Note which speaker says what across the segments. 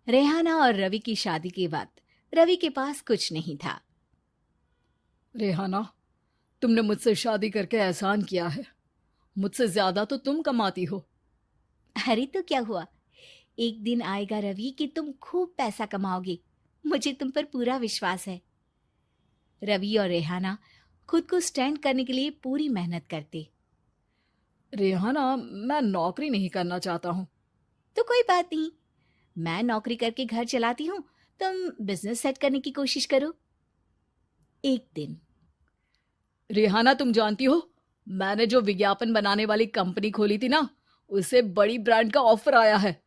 Speaker 1: रेहाना और रवि की शादी के वक्त रवि के पास कुछ नहीं था।
Speaker 2: रेहाना, तुमने मुझसे शादी करके एहसान किया है। मुझसे ज्यादा तो तुम कमाती हो।
Speaker 1: अरे तो क्या हुआ, एक दिन आएगा रवि कि तुम खूब पैसा कमाओगे। मुझे तुम पर पूरा विश्वास है। रवि और रेहाना खुद को स्टैंड करने के लिए पूरी मेहनत करते।
Speaker 2: रेहाना, मैं नौकरी नहीं करना चाहता हूँ।
Speaker 1: तो कोई बात नहीं, मैं नौकरी करके घर चलाती हूँ, तुम बिजनेस सेट करने की कोशिश करो। एक दिन
Speaker 2: रेहाना, तुम जानती हो, मैंने जो विज्ञापन बनाने वाली कंपनी खोली थी ना, उसे बड़ी ब्रांड का ऑफर आया है।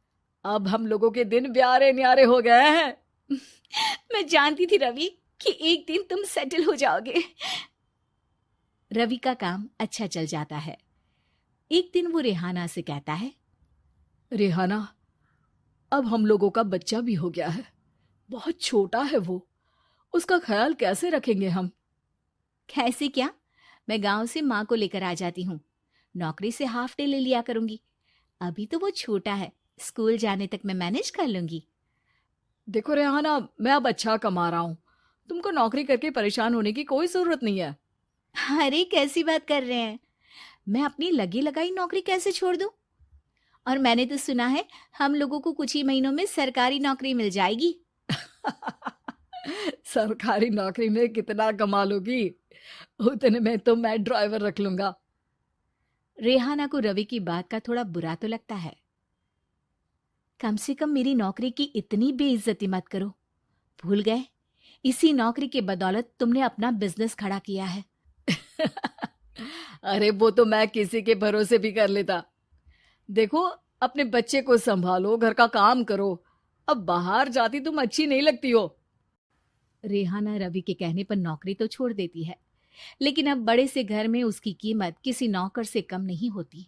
Speaker 2: अब हम लोगों के दिन ब्यारे न्यारे हो गए हैं।
Speaker 1: मैं जानती थी रवि कि एक दिन तुम सेटल हो जाओगे। रवि का काम अच्छा चल जाता है। एक दिन वो रेहाना से कहता है,
Speaker 2: रेहाना, अब हम लोगों का बच्चा भी हो गया है। बहुत छोटा है वो। उसका ख्याल कैसे रखेंगे हम?
Speaker 1: कैसे क्या, मैं गांव से माँ को लेकर आ जाती हूँ। नौकरी से हाफ डे ले लिया करूंगी। अभी तो वो छोटा है, स्कूल जाने तक मैं मैनेज कर लूंगी।
Speaker 2: देखो रेहाना, मैं अब अच्छा कमा रहा हूँ। तुमको नौकरी करके परेशान होने की कोई जरूरत नहीं है।
Speaker 1: अरे कैसी बात कर रहे हैं, मैं अपनी लगी लगाई नौकरी कैसे छोड़ दूं? और मैंने तो सुना है हम लोगों को कुछ ही महीनों में सरकारी नौकरी मिल जाएगी।
Speaker 2: सरकारी नौकरी में कितना कमा लोगी? उतने में तो मैं ड्राइवर रख लूंगा।
Speaker 1: रेहाना को रवि की बात का थोड़ा बुरा तो लगता है। कम से कम मेरी नौकरी की इतनी बेइज्जती मत करो। भूल गए, इसी नौकरी के बदौलत तुमने अपना बिजनेस खड़ा किया है।
Speaker 2: अरे वो तो मैं किसी के भरोसे भी कर लेता। देखो, अपने बच्चे को संभालो, घर का काम करो। अब बाहर जाती तुम अच्छी नहीं लगती हो।
Speaker 1: रेहाना रवि के कहने पर नौकरी तो छोड़ देती है, लेकिन अब बड़े से घर में उसकी कीमत किसी नौकर से कम नहीं होती।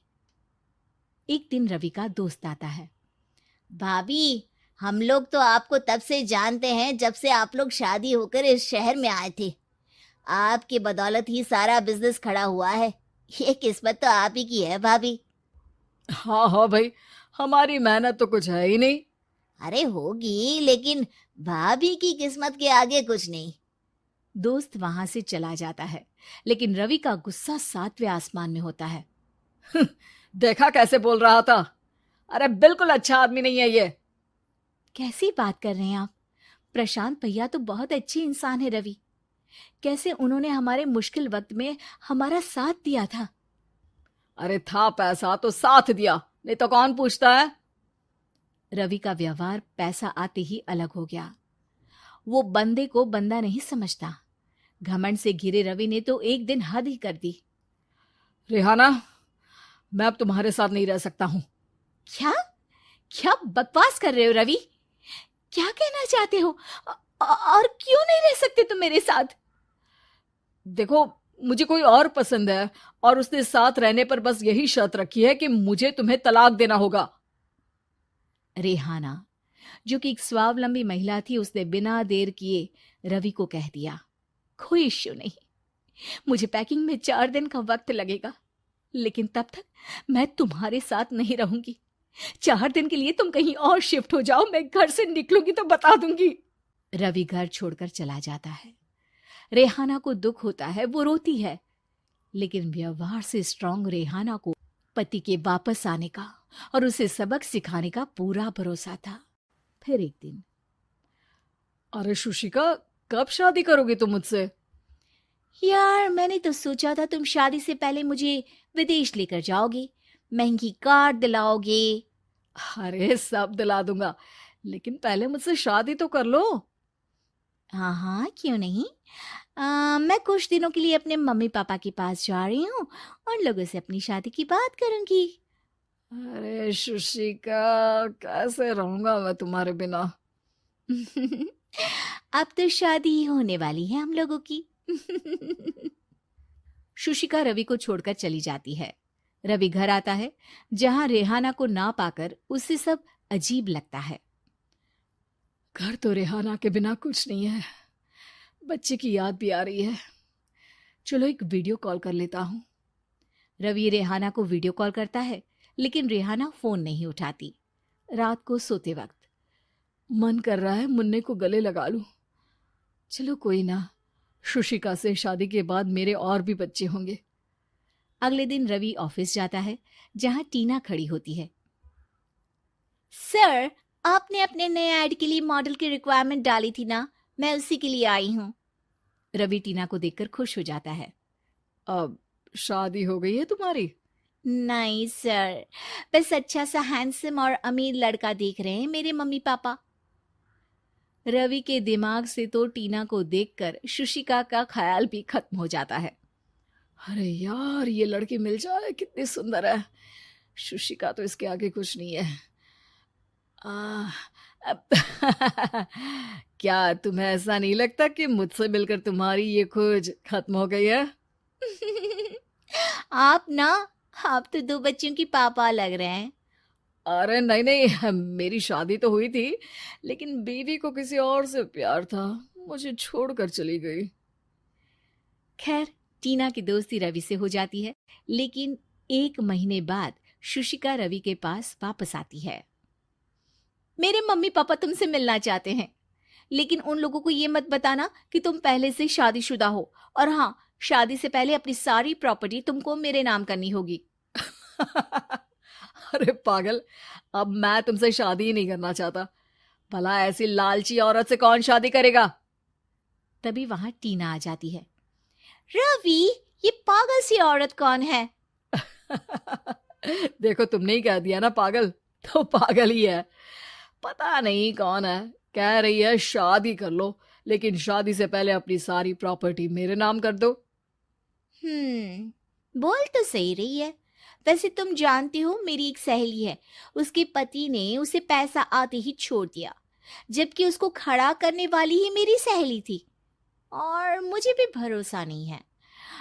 Speaker 1: एक दिन रवि का दोस्त आता है। भाभी, हम लोग तो आपको तब से जानते हैं जब से आप लोग शादी होकर इस शहर में आए थे। आपकी बदौलत ही सारा बिजनेस खड़ा हुआ है। ये किस्मत तो आप ही की है भाभी।
Speaker 2: हाँ हाँ भाई, हमारी मेहनत तो कुछ है ही नहीं।
Speaker 1: अरे होगी, लेकिन भाभी की किस्मत के आगे कुछ नहीं। दोस्त वहां से चला जाता है, लेकिन रवि का गुस्सा सातवें आसमान में होता है।
Speaker 2: देखा कैसे बोल रहा था? अरे बिल्कुल अच्छा आदमी नहीं है ये।
Speaker 1: कैसी बात कर रहे हैं आप? प्रशांत भैया तो बहुत अच्छी इंसान है रवि। कैसे उन्होंने हमारे मुश्किल वक्त में हमारा साथ दिया था।
Speaker 2: अरे था पैसा तो साथ दिया, नहीं तो कौन पूछता है?
Speaker 1: रवि का व्यवहार पैसा आते ही अलग हो गया। वो बंदे को बंदा नहीं समझता। घमंड से घिरे रवि ने तो एक दिन हद ही कर दी।
Speaker 2: रेहाना, मैं अब तुम्हारे साथ नहीं रह सकता हूँ।
Speaker 1: क्या क्या बकवास कर रहे हो रवि? क्या कहना चाहते हो? और क्यों नहीं रह सकते तुम मेरे साथ?
Speaker 2: देखो, मुझे कोई और पसंद है, और उसने साथ रहने पर बस यही शर्त रखी है कि मुझे तुम्हें तलाक देना होगा।
Speaker 1: रेहाना, जो कि एक स्वावलंबी महिला थी, उसने बिना देर किए रवि को कह दिया, कोई इश्यू नहीं, मुझे पैकिंग में 4 दिन का वक्त लगेगा, लेकिन तब तक मैं तुम्हारे साथ नहीं रहूंगी। 4 दिन के लिए तुम कहीं और शिफ्ट हो जाओ, मैं घर से निकलूंगी तो बता दूंगी। रवि घर छोड़कर चला जाता है। रेहाना को दुख होता है, वो रोती है, लेकिन व्यवहार से स्ट्रांग रेहाना को पति के वापस आने का और उसे सबक सिखाने का पूरा भरोसा था। फिर एक दिन,
Speaker 2: अरे शुशिका, कब शादी करोगी तुम मुझसे?
Speaker 1: यार मैंने तो सोचा था तुम शादी से पहले मुझे विदेश लेकर जाओगे, महंगी कार दिलाओगे।
Speaker 2: अरे सब दिला दूंगा, लेकिन पहले मुझसे शादी तो कर लो।
Speaker 1: हाँ हाँ, क्यों नहीं। मैं कुछ दिनों के लिए अपने मम्मी पापा के पास जा रही हूँ और लोगों से अपनी शादी की बात करूंगी।
Speaker 2: अरे शुशिका, कैसे रहूंगा मैं तुम्हारे बिना?
Speaker 1: अब तो शादी ही होने वाली है हम लोगों की। शुशिका रवि को छोड़कर चली जाती है। रवि घर आता है, जहां रेहाना को ना पाकर उसे सब अजीब लगता है।
Speaker 2: घर तो रेहाना के बिना कुछ नहीं है। बच्चे की याद भी आ रही है। चलो एक वीडियो कॉल कर लेता हूँ।
Speaker 1: रवि रेहाना को वीडियो कॉल करता है, लेकिन रेहाना फोन नहीं उठाती। रात को सोते वक्त
Speaker 2: मन कर रहा है मुन्ने को गले लगा लूं। चलो कोई ना, शुशिका से शादी के बाद मेरे और भी बच्चे होंगे।
Speaker 1: अगले दिन रवि ऑफिस जाता है, जहां टीना खड़ी होती है। सर, आपने अपने नए ऐड के लिए मॉडल की रिक्वायरमेंट डाली थी ना, मैं उसी के लिए आई हूँ। रवि टीना को देखकर खुश हो जाता है।
Speaker 2: अब शादी हो गई है तुम्हारी?
Speaker 1: नहीं सर, बस अच्छा सा हैंडसम और अमीर लड़का देख रहे हैं मेरे मम्मी पापा। रवि के दिमाग से तो टीना को देखकर शुशिका का ख्याल भी खत्म हो जाता है।
Speaker 2: अरे यार, ये लड़की मिल जाए, कितनी सुंदर है। शुशिका तो इसके आगे कुछ नहीं है। अब क्या तुम्हें ऐसा नहीं लगता कि मुझसे मिलकर तुम्हारी ये खोज खत्म हो गई है?
Speaker 1: आप तो 2 बच्चों की पापा लग रहे हैं।
Speaker 2: अरे नहीं नहीं, मेरी शादी तो हुई थी, लेकिन बीवी को किसी और से प्यार था, मुझे छोड़कर चली गई।
Speaker 1: खैर, टीना की दोस्ती रवि से हो जाती है, लेकिन 1 महीने बाद शुशिका रवि के पास वापस आती है। मेरे मम्मी पापा तुमसे मिलना चाहते हैं, लेकिन उन लोगों को ये मत बताना कि तुम पहले से शादीशुदा हो, और हाँ, शादी से पहले अपनी सारी प्रॉपर्टी तुमको मेरे नाम करनी होगी।
Speaker 2: अरे पागल, अब मैं तुमसे शादी ही नहीं करना चाहता। भला ऐसी लालची औरत से कौन शादी करेगा?
Speaker 1: तभी वहां टीना आ जाती है। रवि, ये पागल सी औरत कौन है?
Speaker 2: देखो, तुमने ही कह दिया ना पागल, तो पागल ही है। पता नहीं कौन है, कह रही है शादी कर लो, लेकिन शादी से पहले अपनी सारी प्रॉपर्टी मेरे नाम कर दो।
Speaker 1: बोल तो सही रही है। वैसे तुम जानती हो, मेरी एक सहेली है, उसके पति ने उसे पैसा आते ही छोड़ दिया, जबकि उसको खड़ा करने वाली ही मेरी सहेली थी। और मुझे भी भरोसा नहीं है।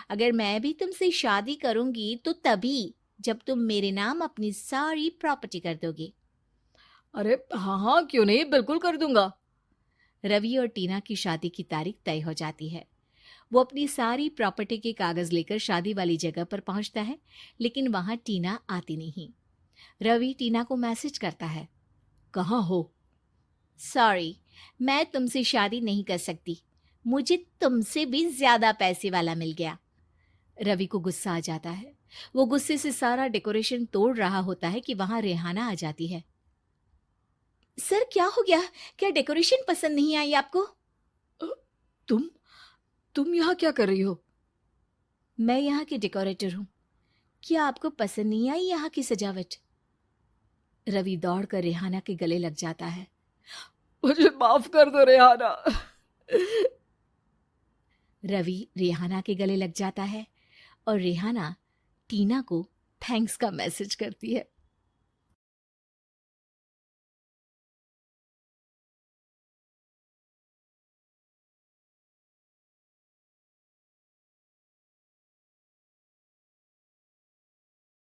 Speaker 1: अगर मैं भी तुमसे शादी करूंगी तो तभी जब तुम मेरे नाम अपनी सारी प्रॉपर्टी कर दोगे।
Speaker 2: अरे हाँ हाँ, क्यों नहीं, बिल्कुल कर दूंगा।
Speaker 1: रवि और टीना की शादी की तारीख तय हो जाती है। वो अपनी सारी प्रॉपर्टी के कागज लेकर शादी वाली जगह पर पहुंचता है, लेकिन वहां टीना आती नहीं। रवि टीना को मैसेज करता है।
Speaker 2: कहाँ हो?
Speaker 1: सॉरी, मैं तुमसे शादी नहीं कर सकती, मुझे तुमसे भी ज्यादा पैसे वाला मिल गया। रवि को गुस्सा आ जाता है। वो गुस्से से सारा डेकोरेशन तोड़ रहा होता है कि वहां रेहाना आ जाती है। सर, क्या हो गया? क्या डेकोरेशन पसंद नहीं आई आपको?
Speaker 2: तुम यहाँ क्या कर रही हो?
Speaker 1: मैं यहाँ की डेकोरेटर हूँ। क्या आपको पसंद नहीं आई यहाँ की सजावट? रवि दौड़कर रेहाना के गले लग जाता है।
Speaker 2: मुझे माफ कर दो रेहाना।
Speaker 1: रवि रेहाना के गले लग जाता है और रेहाना टीना को थैंक्स का मैसेज करती है।